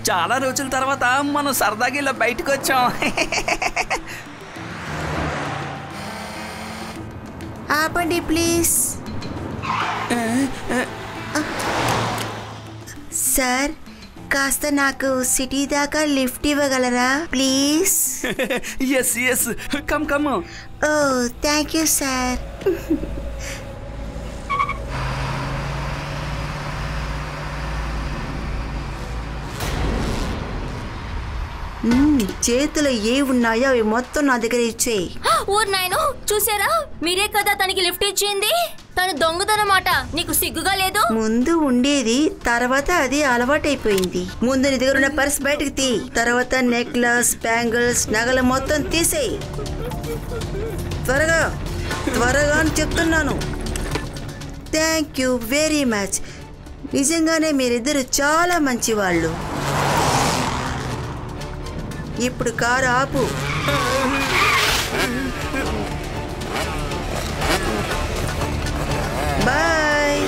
చాలా రోజుల తర్వాత మనం సరదాగా ఇలా బయటకు వచ్చాం. ఆపండి ప్లీజ్. సార్, కాస్త నాకు సిటీ దాకా లిఫ్ట్ ఇవ్వగలరా please? Yes yes, come come. Oh thank you sir. చేతులు ఏ ఉన్నాయో అవి మొత్తం నా దగ్గర ఇచ్చేయి. ఊరు నాయను, చూసారా? మీరే కదా తనకి లిఫ్ట్ ఇచ్చింది. తను దొంగతనమాట. నీకు సిగ్గుగా లేదు? ముందు ఉండేది, తర్వాత అది అలవాటైపోయింది. ముందు నీ దగ్గర ఉన్న పర్స్ బయటకు తీ, తర్వాత నెక్లెస్, బ్యాంగిల్స్, నగలు మొత్తం తీసేయి. త్వరగా త్వరగా అని చెప్తున్నాను. Thank you very much. నిజంగానే మీరిద్దరు చాలా మంచివాళ్ళు. ఇప్పుడు కారు ఆపు. బాయ్.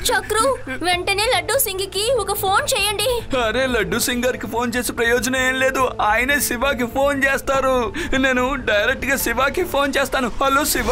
చక్రు, వెంటనే లడ్డూ సింగికి ఒక ఫోన్ చేయండి. అరే, లడ్డూ సింగ్ గారికి ఫోన్ చేసి ప్రయోజనం ఏం లేదు. ఆయనే శివాకి ఫోన్ చేస్తారు. నేను డైరెక్ట్ గా శివాకి ఫోన్ చేస్తాను. హలో శివ.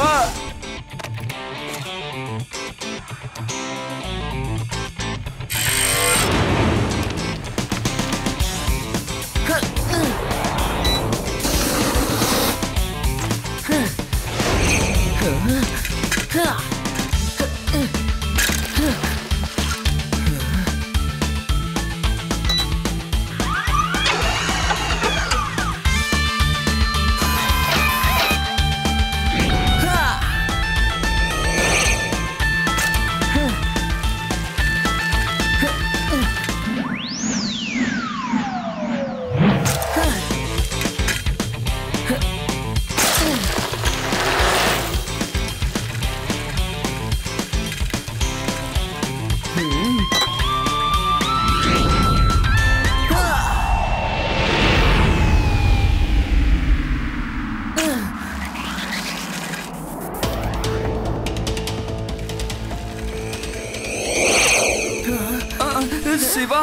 శివ,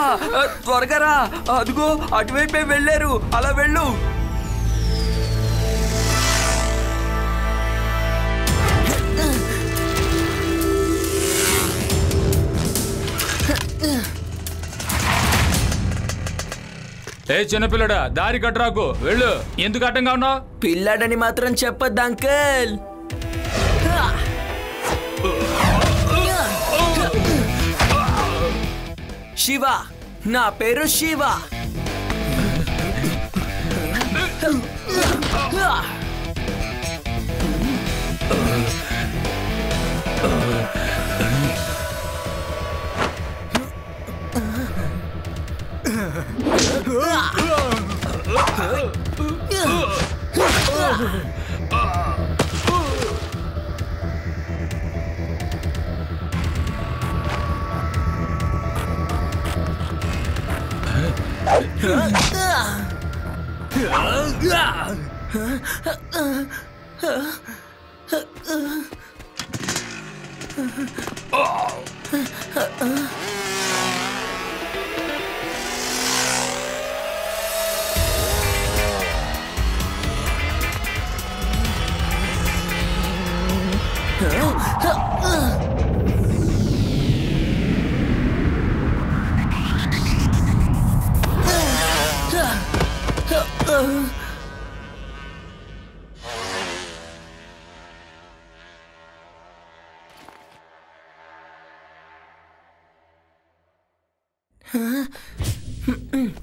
త్వరగా రా. అదిగో అటువైపే వెళ్ళారు. అలా వెళ్ళు. ఏ చిన్నపిల్లడా, దారి కట్టరాకు, వెళ్ళు. ఎందుకు అడ్డంగా ఉన్నావు? పిల్లాడని మాత్రం చెప్పొద్దు అంకల్. శివ, నా పేరు శివ.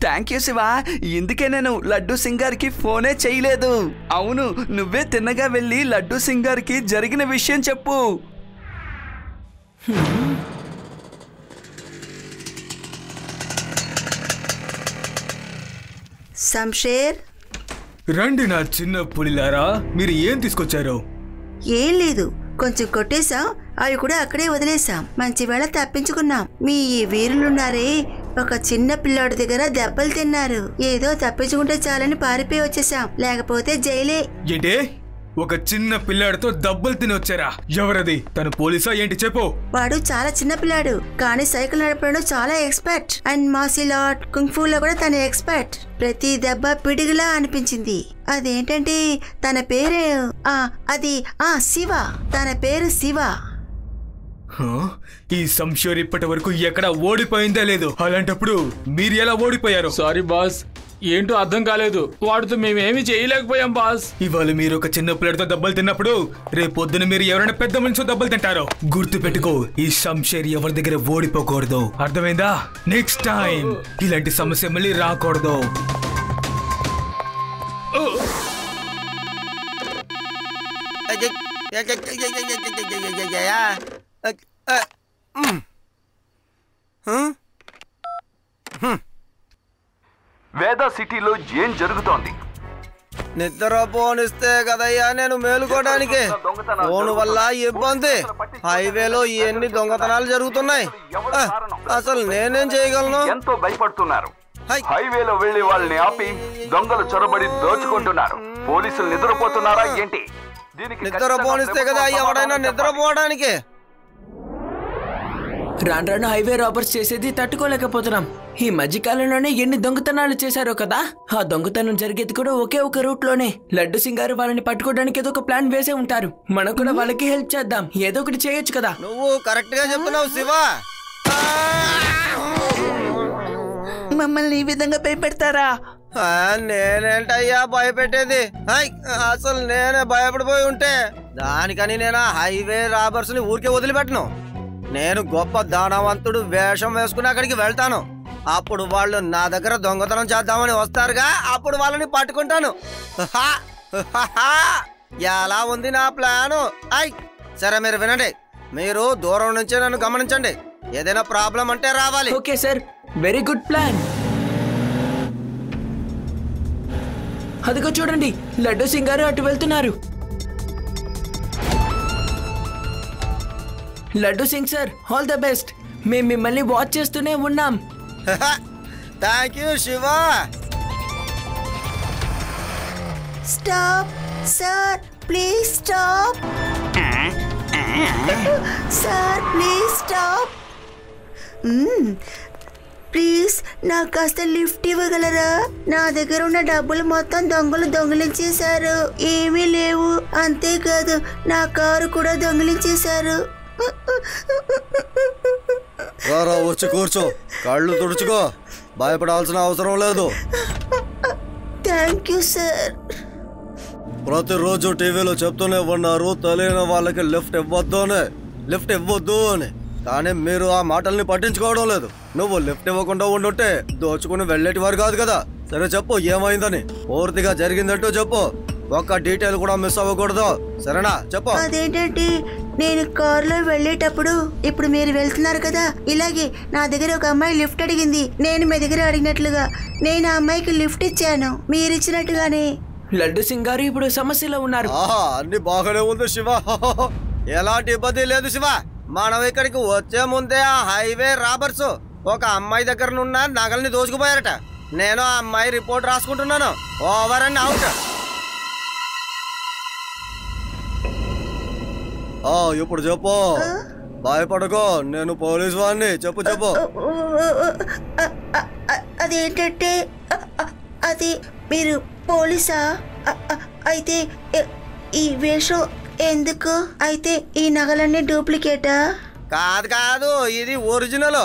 Thank you Shiva. ఇందుకే నేను లడ్డూ సింగ్ గారికి ఫోనే చేయలేదు. అవును, నువ్వే తిన్నగా వెళ్ళి లడ్డూ సింగ్ గారికి జరిగిన విషయం చెప్పు. శంషేర్, రండి నా చిన్న పులిలారా. మీరు ఏం తీసుకొచ్చారు? ఏం లేదు, కొంచెం కొట్టేశాం, అవి కూడా అక్కడే వదిలేసాం. మంచి వేళ తప్పించుకున్నాం. మీ ఈ వీరులున్నారే, ఒక చిన్న పిల్లాడి దగ్గర దెబ్బలు తిన్నారు. ఏదో తప్పించుకుంటే చాలని పారిపోయి వచ్చేసాం, లేకపోతే జైలే. ఏంటే ఒక చిన్న పిల్లాడితో దెబ్బలు తిని వచ్చారా? ఎవరది? తను పోలీసా ఏంటి చెప్పు. వాడు చాలా చిన్న పిల్లాడు, కానీ సైకిల్ నడపడంలో చాలా expert. And martial art, kung లో కూడా తన ఎక్స్పర్ట్. ప్రతి దెబ్బ పిడుగులా అనిపించింది. అదేంటంటే తన పేరు శివ. తన పేరు శివ. ఈ సంశయం ఇప్పటి వరకు ఎక్కడ ఓడిపోయిందే లేదు. అలాంటప్పుడు మీరు ఎలా ఓడిపోయారు? సారీ బాస్, ఏంటో అర్థం కాలేదు. వాడితో మేమేమి చేయలేకపోయాం బాస్. ఇవాళ మీరు ఒక చిన్న పిల్లడితో దెబ్బలు తిన్నప్పుడు రేపు పొద్దున మీరు ఎవరైనా పెద్ద మనిషితో దెబ్బలు తింటారో గుర్తు పెట్టుకో. ఈ సంశయం ఎవరి దగ్గర ఓడిపోకూడదు, అర్థమైందా? నెక్స్ట్ టైం ఇలాంటి సమస్య మళ్ళీ రాకూడదు. వేద సిటీలో ఏం జరుగుతోంది? నిద్ర పోనిస్తే కదయ్యా నేను మేలుకోవడానికి. ఫోన్ వల్ల ఇబ్బంది. హైవేలో ఎన్ని దొంగతనాలు జరుగుతున్నాయి. అసలు నేనేం చేయగలను? ఎంతో భయపడుతున్నారు. హైవేలో వెళ్లి వాళ్ళని ఆపి దొంగలు చొరబడి దోచుకుంటున్నారు. పోలీసులు నిద్రపోతున్నారా ఏంటి? నిద్ర పోనిస్తే కదా ఎవడైనా నిద్రపోవడానికి. రాను రాను హైవే రాబర్స్ చేసేది తట్టుకోలేకపోతున్నాం. ఈ మధ్యకాలంలోనే ఎన్ని దొంగతనాలు చేశారో కదా. ఆ దొంగతనం జరిగేది కూడా ఒకే ఒక రూట్ లోనే. లడ్డు సింగ్ గారు వాళ్ళని పట్టుకోవడానికి ఏదో ఒక ప్లాన్ వేసే ఉంటారు. మనం కూడా వాళ్ళకి హెల్ప్ చేద్దాం. ఏదో ఒకటి చేయొచ్చు కదా. నువ్వు కరెక్ట్ గా చెప్తున్నావు శివ. మమ్మల్ని ఈ విధంగా భయపెడతారా? నేనేంటయ్యా భయపెట్టేది? అసలు నేనే భయపడిపోయి ఉంటే దానికని నేను హైవే రాబర్స్ ని ఊరికే వదిలిపెట్టను. నేను గొప్ప దానవంతుడు వేషం వేసుకుని అక్కడికి వెళ్తాను. అప్పుడు వాళ్ళు నా దగ్గర దొంగతనం చేద్దామని వస్తారుగా, అప్పుడు వాళ్ళని పట్టుకుంటాను. ఎలా ఉంది నా ప్లాను? సరే మీరు వినండి. మీరు దూరం నుంచే నన్ను గమనించండి. ఏదైనా ప్రాబ్లం అంటే రావాలి. Okay sir, very good plan. అదిగో చూడండి, లడ్డు సింగ్ గారు అటు వెళ్తున్నారు. Laddu Singh sir, all the best. మేము మిమ్మల్ని వాచ్ చేస్తూనే ఉన్నాం. Thank you Shiva. Stop sir, please stop. Sir please stop. Please నాకు కాస్త లిఫ్ట్ ఇవ్వగలరా? నా దగ్గర ఉన్న డబ్బులు మొత్తం దొంగలు దొంగిలించేశారు. ఏమీ లేవు. అంతేకాదు నా కారు కూడా దొంగిలించేశారు. వచ్చి కూర్చో, కళ్ళు తుడుచుకో. భయపడాల్సిన అవసరం లేదు. Thank you sir. ప్రతిరోజు టీవీలో చెప్తూనే ఉన్నారు తెలియని వాళ్ళకి లిఫ్ట్ ఇవ్వద్దు అని. కానీ మీరు ఆ మాటల్ని పట్టించుకోవడం లేదు. నువ్వు లిఫ్ట్ ఇవ్వకుండా ఉండుంటే దోచుకుని వెళ్ళేటి వారు కాదు కదా. సరే చెప్పు, ఏమైందని పూర్తిగా జరిగిందంటూ చెప్పు. ఒక్క డీటెయిల్ కూడా మిస్ అవ్వకూడదు, సరేనా? చెప్పు. అదేంటంటే నేను కారులో వెళ్ళేటప్పుడు, ఇప్పుడు మీరు వెళ్తున్నారు కదా, ఇలాగే నా దగ్గర ఒక అమ్మాయి లిఫ్ట్ అడిగింది. నేను మీ దగ్గర అడిగినట్లుగా నేను ఆ అమ్మాయికి లిఫ్ట్ ఇచ్చాను, మీరు ఇచ్చినట్టుగానే. లడ్డు సింగ్ గారు ఇప్పుడు సమస్యలో ఉన్నారు. అన్ని బాగానే ఉంది శివ. ఎలాంటి ఇబ్బంది లేదు శివ. మనం ఇక్కడికి వచ్చే ముందే ఆ హైవే రాబర్స్ ఒక అమ్మాయి దగ్గర ఉన్న నగల్ని దోచుకుపోయారట. నేను ఆ అమ్మాయి రిపోర్ట్ రాసుకుంటున్నాను. Over and out. ఇప్పుడు చెప్పు, భయపడకో, నేను పోలీసు వాడిని. చెప్పు. అదేంటంటే అది మీరు పోలీసా? అయితే ఈ వేషం ఎందుకు? అయితే ఈ నగలన్నీ డూప్లికేటా? కాదు, ఇది ఒరిజినల్.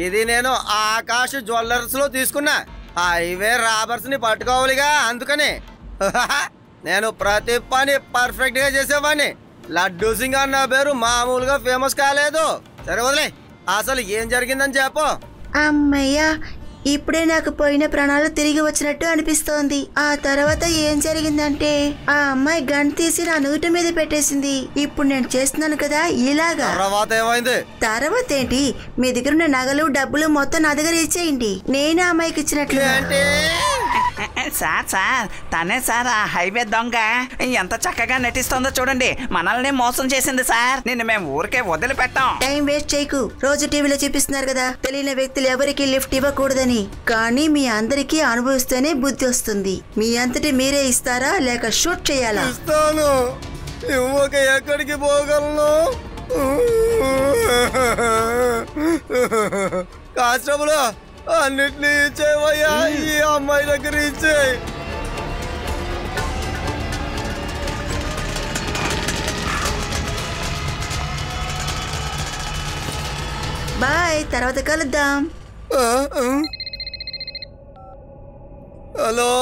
ఇది నేను ఆకాష్ జ్యువెలర్స్ లో తీసుకున్నా. హైవే రాబర్స్ ని పట్టుకోవాలిగా, అందుకని. నేను ప్రతి పని పర్ఫెక్ట్ గా చేసేవాడిని. లడ్డు సింగ్ అన్న పేరు మామూలుగా ఫేమస్ కాలేదు. సరే వదిలే, అసలు ఏం జరిగిందని చెప్పు. అమ్మయ్యా, ఇప్పుడే నాకు పోయిన ప్రాణాలు తిరిగి వచ్చినట్టు అనిపిస్తోంది. ఆ తర్వాత ఏం జరిగిందంటే ఆ అమ్మాయి గన్ తీసి నా నుదుటి మీద పెట్టేసింది. ఇప్పుడు నేను చేస్తున్నాను కదా ఇలాగా. తర్వాత ఏమైంది? తర్వాత ఏంటి, మీ దగ్గర ఉన్న నగలు డబ్బులు మొత్తం నా దగ్గర ఇచ్చేయండి. నేను ఆ అమ్మాయికి ఇచ్చినట్లు. సార్ తనే సార్ ఆ హైవే దొంగ. ఎంత చక్కగా నటిస్తుందో చూడండి. మనల్ని మోసం చేసింది సార్. నిన్ను మేము ఊరికే వదిలిపెట్టాం. టైం వేస్ట్ చేయకు. రోజు టీవీలో చూపిస్తున్నారు కదా తెలియని వ్యక్తులు ఎవరికి లిఫ్ట్ ఇవ్వకూడదని. కానీ మీ అందరికీ అనుభవిస్తేనే బుద్ధి వస్తుంది. మీ అంతటి మీరే ఇస్తారా లేక షూట్ చేయాలా? ఇస్తాను. ఇవ్వక ఎక్కడికి పోగలను? కానిస్టేబుల్ అన్నిటినీ ఇచ్చేవయ్యా. ఈ అమ్మాయి దగ్గర ఇచ్చేయి. బాయ్, తర్వాత కలుద్దాం. హలో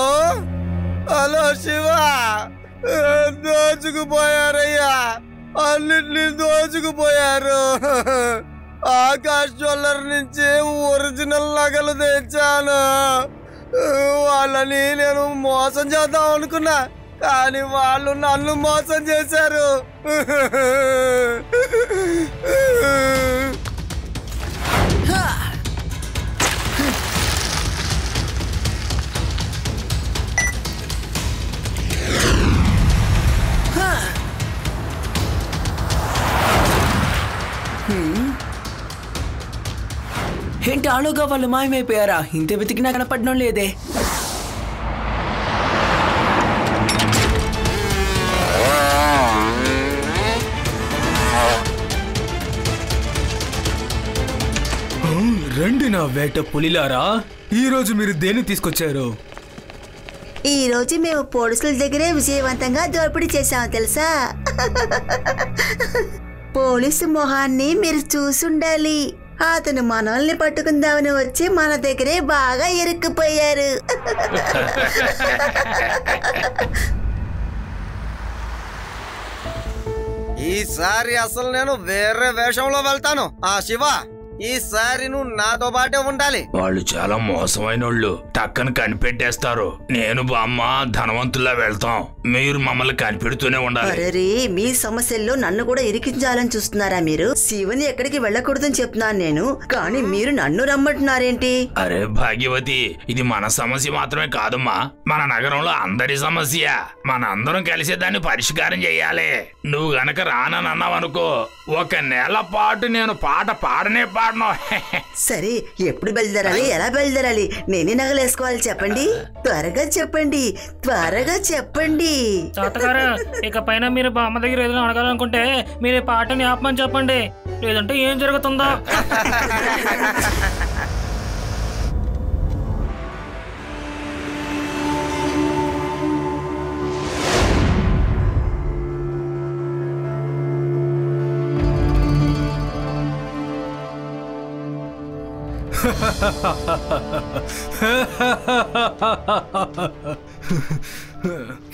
హలో శివ, దోచుకుపోయారయ్యా. అన్నిటినీ దోచుకుపోయారు. ఆకాష్ జ్యువెల్లర్ నుంచి ఒరిజినల్ నగలు తెచ్చాను. వాళ్ళని నేను మోసం చేద్దాం అనుకున్నా, కానీ వాళ్ళు నన్ను మోసం చేశారు. ఏంటి ఆలోగా వాళ్ళు మాయమైపోయారా? ఇంత వెతికినా కనపడడం లేదే. రండి నా వేట పులిలారా. ఈ రోజు మీరు దేన్ని తీసుకొచ్చారు? ఈ రోజు మేము పోలీసుల దగ్గరే విజయవంతంగా దోపిడీ చేశాము తెలుసా. పోలీసు మొహాన్ని మీరు చూసుండాలి. అతను మనల్ని పట్టుకుందామని వచ్చి మన దగ్గరే బాగా ఇరుక్కుపోయారు. ఈసారి అసలు నేను వేరే వేషంలో వెళ్తాను. ఆ శివ, ఈసారి నువ్వు నాతో పాటే ఉండాలి. వాళ్ళు చాలా మోసమైన వాళ్ళు. టక్కన కనిపెట్టేస్తారు. నేను బామ్మ ధనవంతుల్లా వెళ్తాం. మీరు మమ్మల్ని కనిపెడుతూనే ఉండాలి. అరే, మీ సమస్యల్లో నన్ను కూడా ఇరికించాలని చూస్తున్నారా మీరు? శివని ఎక్కడికి వెళ్ళకూడదని చెప్తున్నాను నేను, కానీ మీరు నన్ను రమ్మంటున్నారేంటి? అరే భాగ్యవతి, ఇది మన సమస్య మాత్రమే కాదమ్మా, మన నగరంలో అందరి సమస్య. మన అందరం కలిసి దాన్ని పరిష్కారం చేయాలి. నువ్వు గనక రానన్నావనుకో, 1 నెల పాటు నేను పాట పాడనే పాడను. సరే, ఎప్పుడు బయలుదేరాలి, ఎలా బయలుదేరాలి, నేనే నగలేసుకోవాలి చెప్పండి. త్వరగా చెప్పండి, త్వరగా చెప్పండి. తాతగారు, ఇక పైన మీరు బామ్మ దగ్గర ఏదైనా అడగాలనుకుంటే మీరు ఈ పాటని ఆపమని చెప్పండి, లేదంటే ఏం జరుగుతుందో.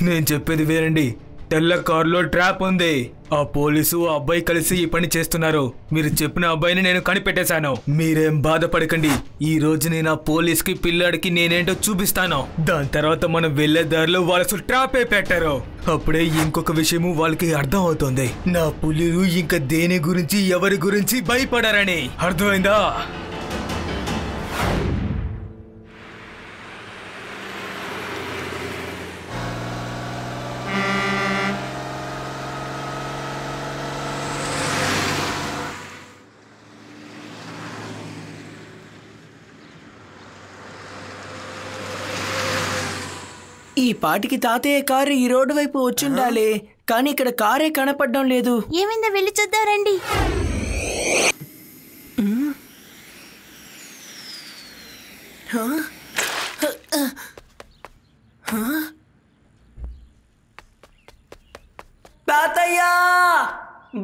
నేను చెప్పేది వినండి. తెల్ల కారులో ట్రాప్ ఉంది. ఆ పోలీసు ఆ అబ్బాయి కలిసి ఈ పని చేస్తున్నారు. మీరు చెప్పిన అబ్బాయిని నేను కనిపెట్టేశాను. మీరేం బాధపడకండి. ఈ రోజు నేను ఆ పోలీస్కి పిల్లాడికి నేనేంటో చూపిస్తాను. దాని తర్వాత మనం వెళ్లే దారిలో వాళ్ళు ట్రాపే పెట్టారు. అప్పుడే ఇంకొక విషయము వాళ్ళకి అర్థం అవుతుంది. నా పులిలు ఇంకా దేని గురించి ఎవరి గురించి భయపడారని. అర్థమైందా? ఈ పాటికి తాతయ్య కారు ఈ రోడ్డు వైపు వచ్చుండాలి, కానీ ఇక్కడ కారే కనపడడం లేదు. ఏమైందో వెళ్ళి చూద్దాం రండి. తాతయ్య,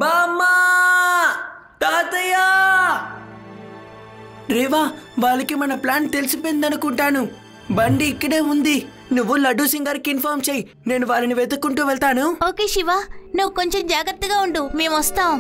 బామ్మ, తాతయ్య. రేవా, వాళ్ళకి మన ప్లాన్ తెలిసిపోయిందనుకుంటాను. బండి ఇక్కడే ఉంది. నువ్వు లడ్డూ సింగ్ గారికి ఇన్ఫార్మ్ చెయ్యి. నేను వాళ్ళని వెతుక్కుంటూ వెళ్తాను. ఓకే శివ, నువ్వు కొంచెం జాగ్రత్తగా ఉండు, మేము వస్తాం.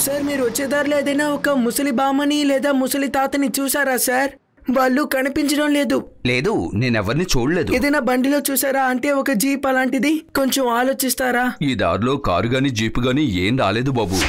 సార్, మీరు వచ్చేదారిలో ఏదైనా ఒక ముసలి బామ్మని లేదా ముసలి తాతని చూసారా సార్? వాళ్ళు కనిపించడం లేదు. లేదు, నేనెవరిని చూడలేదు. ఏదైనా బండిలో చూసారా? అంటే ఒక జీప్ అలాంటిది. కొంచెం ఆలోచిస్తారా? ఈ దారిలో కారు గాని జీప్ గాని ఏం రాలేదు బాబు.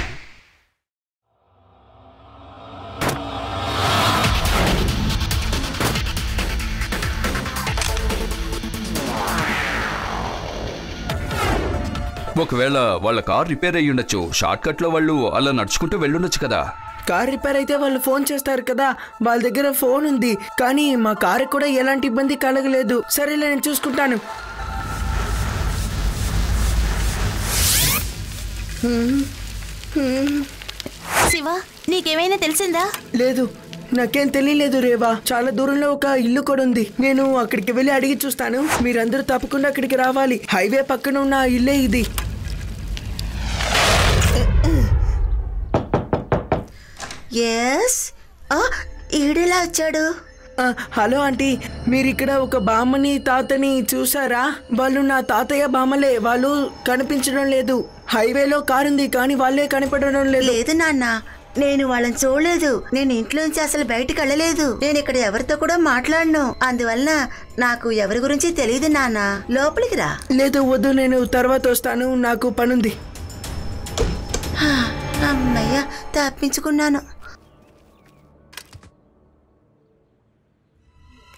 ఒకవేళ వాళ్ళ కార్ రిపేర్ అయ్యి ఉండొచ్చు. షార్ట్ కట్ లో వాళ్ళు అలా నడుచుకుంటూ వెళ్ళుండొచ్చు కదా. కార్ రిపేర్ అయితే వాళ్ళు ఫోన్ చేస్తారు కదా. వాళ్ళ దగ్గర ఫోన్ ఉంది, కానీ మా కారు కూడా ఎలాంటి ఇబ్బంది కలగలేదు. సరేలే, నేను చూసుకుంటాను. శివ, నీకేమైనా తెలిసిందా? లేదు, నాకేం తెలియలేదు రేవా. చాలా దూరంలో ఒక ఇల్లు కూడా ఉంది. నేను అక్కడికి వెళ్ళి అడిగి చూస్తాను. మీరందరూ తప్పకుండా అక్కడికి రావాలి. హైవే పక్కన ఉన్న ఇల్లే ఇది. ఎస్, ఈడెలా వచ్చాడు? హలో ఆంటీ, మీరు ఇక్కడ ఒక బామ్మని తాతని చూసారా? వాళ్ళు నా తాతయ్య బామ్మలే. వాళ్ళు కనిపించడం లేదు. హైవేలో కారు ఉంది, కానీ వాళ్ళే కనపడడం లేదు. లేదు నాన్న, నేను వాళ్ళని చూడలేదు. నేను ఇంట్లోంచి అసలు బయటికి వెళ్ళలేదు. నేను ఇక్కడ ఎవరితో కూడా మాట్లాడను. అందువల్ల నాకు ఎవరి గురించి తెలియదు నాన్న. లోపలికి రా. లేదు, వద్దు, నేను తర్వాత వస్తాను. నాకు పనుంది. అమ్మయ్య, తప్పించుకున్నాను.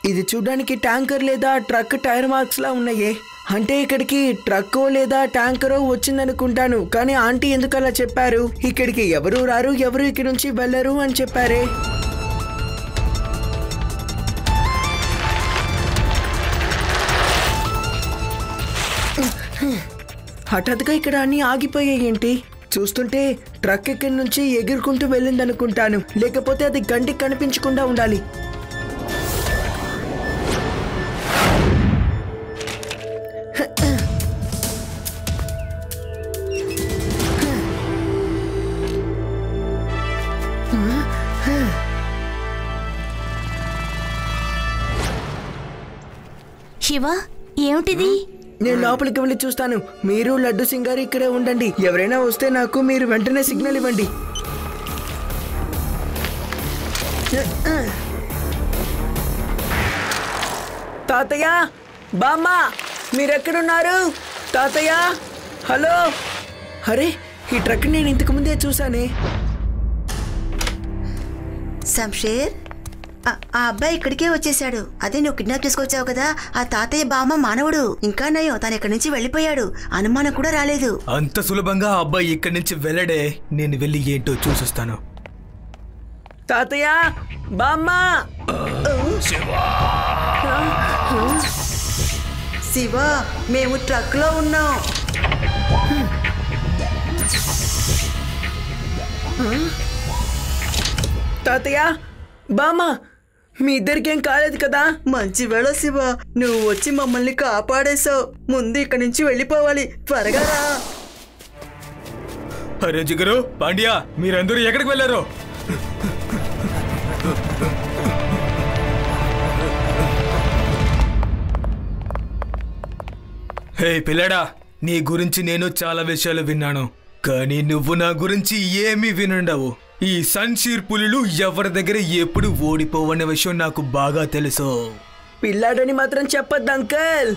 ఇది చూడడానికి ట్యాంకర్ లేదా ట్రక్ టైర్ మార్క్స్ లా ఉన్నాయే. అంటే ఇక్కడికి ట్రక్కో లేదా ట్యాంకరో వచ్చిందనుకుంటాను. కానీ ఆంటీ ఎందుకు అలా చెప్పారు? ఇక్కడికి ఎవరు రారు, ఎవరు ఇక్కడి నుంచి వెళ్ళరు అని చెప్పారే. హఠాత్తుగా ఇక్కడ అన్ని ఆగిపోయాయి ఏంటి? చూస్తుంటే ట్రక్ ఇక్కడి నుంచి ఎగురుకుంటూ వెళ్ళిందనుకుంటాను. లేకపోతే అది గంటికి కనిపించకుండా ఉండాలి. శివ, ఏమిటిది? నేను లోపలికి వెళ్ళి చూస్తాను. మీరు లడ్డు సింగ్ గారు ఇక్కడే ఉండండి. ఎవరైనా వస్తే నాకు మీరు వెంటనే సిగ్నల్ ఇవ్వండి. తాతయ్య, బామ్మ, మీరెక్కడున్నారు? తాతయ్య, హలో. అరే, ఈ ట్రక్ నేను ఇంతకు ముందే చూసానే. శంషేర్, ఆ అబ్బాయి ఇక్కడికే వచ్చేసాడు. అదే నువ్వు కిడ్నాప్ చేసుకొచ్చావు కదా, ఆ తాతయ్య బామ్మ మానవుడు. ఇంకా నయం, తను ఇక్కడి నుంచి వెళ్ళిపోయాడు. అనుమానం కూడా రాలేదు. అంత సులభంగా ఆ అబ్బాయి ఇక్కడి నుంచి వెళ్ళడే. నేను వెళ్ళి ఏంటో చూసొస్తాను. తాతయ్య, బామ్మ. శివ, మేము ట్రక్ లో ఉన్నాం. తాతయ్య, బామ్మ, మీ ఇద్దరికేం కాలేదు కదా? మంచి వేళ శివ, నువ్వు వచ్చి మమ్మల్ని కాపాడేశావు. ముందు ఇక్కడి నుంచి వెళ్ళిపోవాలి. త్వరగా రా. అరే జిగరు, పాండ్యా, మీరందరూ ఎక్కడికి వెళ్ళారు? హే పిల్లడా, నీ గురించి నేను చాలా విషయాలు విన్నాను, కానీ నువ్వు నా గురించి ఏమీ వినుండవు. ఈ సన్షీర్ పులులు ఎవరి దగ్గర ఎప్పుడు ఓడిపోవన్న విషయం నాకు బాగా తెలుసు. పిల్లాడని మాత్రం చెప్పొద్దు అంకల్.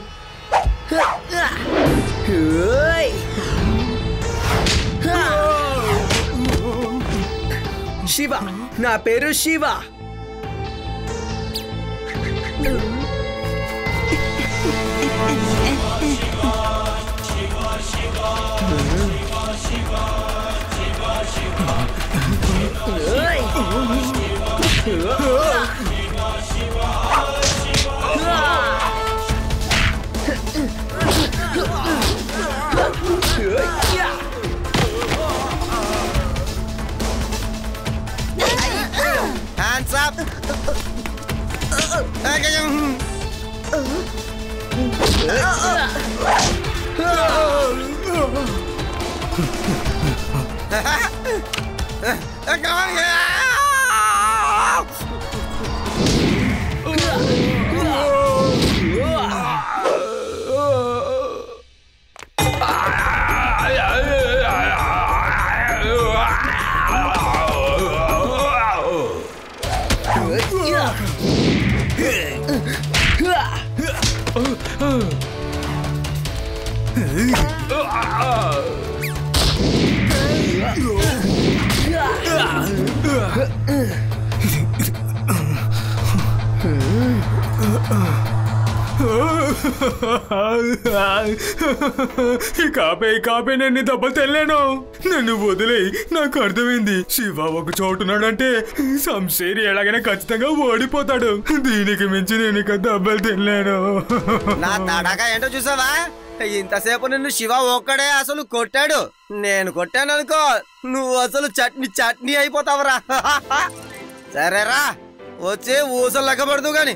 శివ, నా పేరు శివ. Hands up! ఈ కాపే నేను దెబ్బలు తెల్లాను. నన్ను వదిలే. నాకు అర్థమైంది. శివ ఒక చోటున్నాడంటే శంషేర్ ఎలాగైనా ఖచ్చితంగా ఓడిపోతాడు. దీనికి మించి నేను ఇక దెబ్బలు తినలేను. నా తడాక ఏంటో చూసావా? ఇంతసేపు నిన్ను శివ ఒక్కడే అసలు కొట్టాడు. నేను కొట్టాను అనుకో, నువ్వు అసలు చట్నీ అయిపోతావురా. సరేరా, వచ్చి ఊసలు లెక్క పడదు గాని.